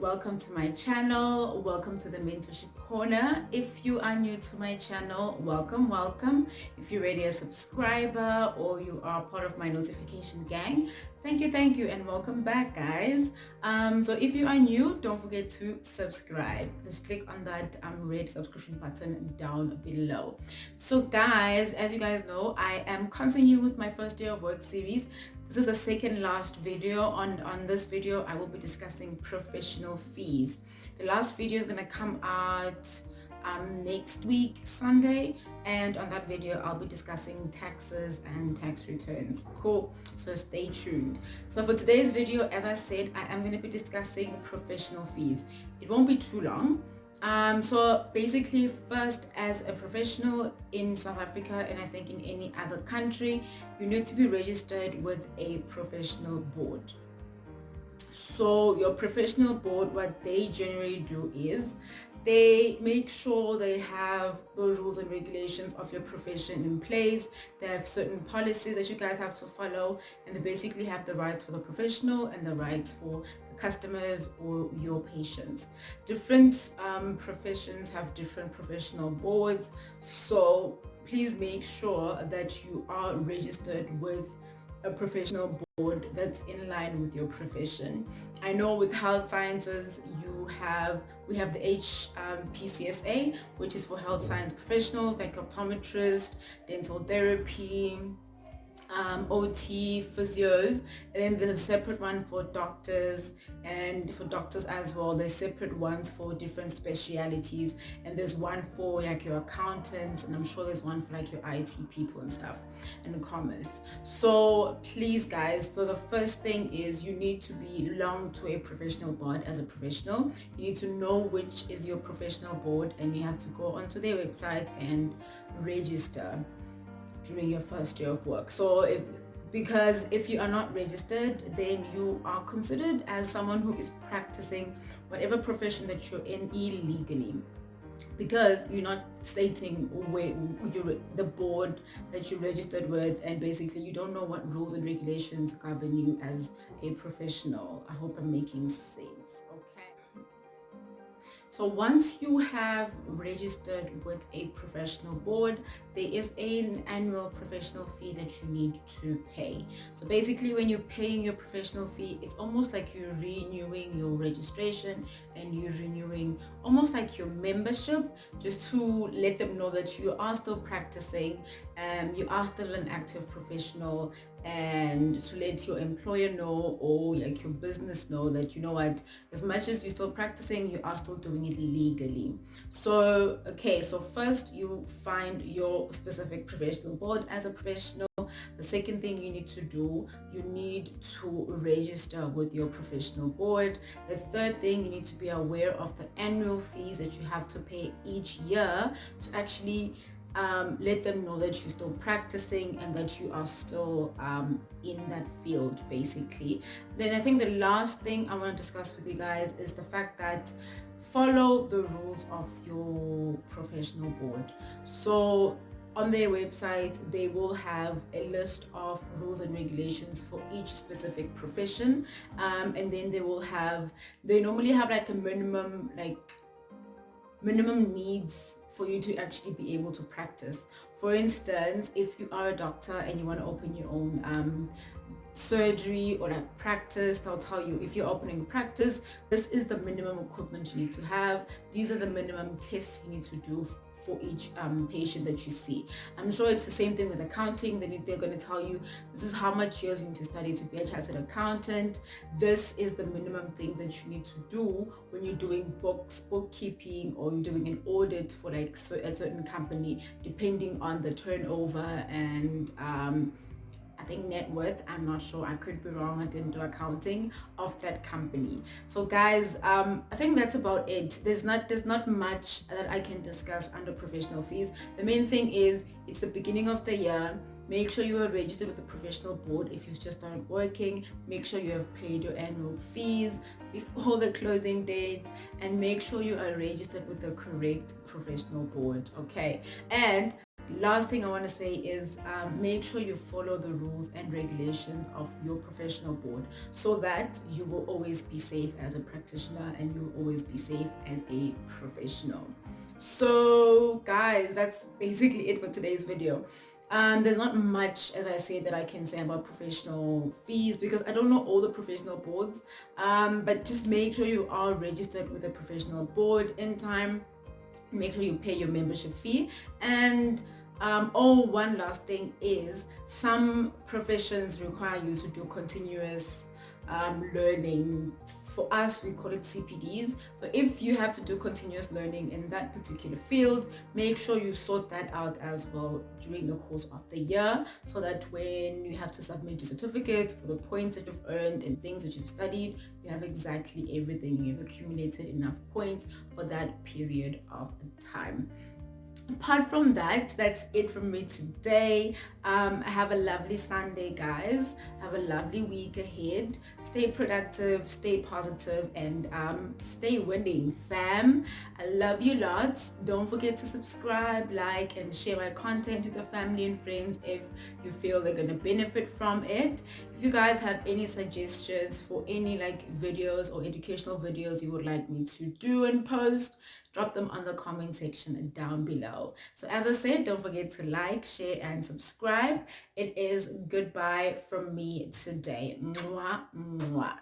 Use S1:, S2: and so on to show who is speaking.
S1: welcome to my channel. Welcome to the Mentorship Corner. If you are new to my channel, welcome. If you're already a subscriber or you are part of my notification gang, thank you, and welcome back, guys. So if you are new, don't forget to subscribe. Just click on that red subscription button down below. So guys, as you guys know, I am continuing with my first day of work series. This is the second last video. On this video, I will be discussing professional fees. The last video is going to come out next week, Sunday, and on that video, I'll be discussing taxes and tax returns. Cool. So stay tuned. So for today's video, as I said, I am going to be discussing professional fees. It won't be too long. So basically, first, as a professional in South Africa, and I think in any other country, you need to be registered with a professional board. So your professional board, what they generally do is they make sure they have the rules and regulations of your profession in place. They have certain policies that you guys have to follow, and they basically have the rights for the professional and the rights for the customers or your patients. Different professions have different professional boards, so please make sure that you are registered with a professional board that's in line with your profession. I know with health sciences we have the HPCSA, which is for health science professionals like optometrists, dental therapy, OT, physios, and then there's a separate one for doctors, and for doctors as well there's separate ones for different specialities, and there's one for like your accountants, and I'm sure there's one for like your IT people and stuff, and commerce. So please guys, so the first thing is you need to belong to a professional board. As a professional, you need to know which is your professional board, and you have to go onto their website and register during your first day of work. So because if you are not registered, then you are considered as someone who is practicing whatever profession that you're in illegally, because you're not stating where the board that you're registered with, and basically you don't know what rules and regulations govern you as a professional. I hope I'm making sense. Okay. So once you have registered with a professional board, there is an annual professional fee that you need to pay. So basically when you're paying your professional fee, it's almost like you're renewing your registration, and you're renewing almost like your membership, just to let them know that you are still practicing, you are still an active professional, and to let your employer know or like your business know that, you know what, as much as you're still practicing, you are still doing it legally. So okay, so first you find your specific professional board as a professional. The second thing you need to do, you need to register with your professional board. The third thing, you need to be aware of the annual fees that you have to pay each year to actually let them know that you're still practicing and that you are still in that field, basically. Then I think the last thing I want to discuss with you guys is the fact that follow the rules of your professional board. So on their website, they will have a list of rules and regulations for each specific profession, and then they normally have like a minimum needs for you to actually be able to practice. For instance, if you are a doctor and you want to open your own surgery or like practice, they'll tell you, if you're opening a practice, this is the minimum equipment you need to have, these are the minimum tests you need to do for each patient that you see. I'm sure it's the same thing with accounting. They're going to tell you, this is how much years you need to study to be a chartered accountant. This is the minimum things that you need to do when you're doing bookkeeping, or you're doing an audit for like a certain company, depending on the turnover and I think net worth, I'm not sure, I could be wrong, I didn't do accounting of that company. So guys, I think that's about it. There's not much that I can discuss under professional fees. The main thing is, it's the beginning of the year. Make sure you are registered with the professional board. If you've just started working, make sure you have paid your annual fees before the closing date, and make sure you are registered with the correct professional board. Okay, and Last thing I want to say is make sure you follow the rules and regulations of your professional board so that you will always be safe as a practitioner and you will always be safe as a professional. So guys, that's basically it for today's video. There's not much, as I say, that I can say about professional fees because I don't know all the professional boards, but just make sure you are registered with a professional board in time. Make sure you pay your membership fee. And one last thing is some professions require you to do continuous learning. For us, we call it CPDs. So if you have to do continuous learning in that particular field, make sure you sort that out as well during the course of the year, so that when you have to submit your certificate for the points that you've earned and things that you've studied, you have exactly everything. You've accumulated enough points for that period of time. Apart from that, that's it from me today. Have a lovely Sunday, guys. Have a lovely week ahead. Stay productive, stay positive, and stay winning, fam. I love you lots. Don't forget to subscribe, like, and share my content with your family and friends if you feel they're gonna benefit from it. If you guys have any suggestions for any videos or educational videos you would like me to do and post, drop them on the comment section down below. So as I said, don't forget to like, share, and subscribe. It is goodbye from me today. Mwah, mwah.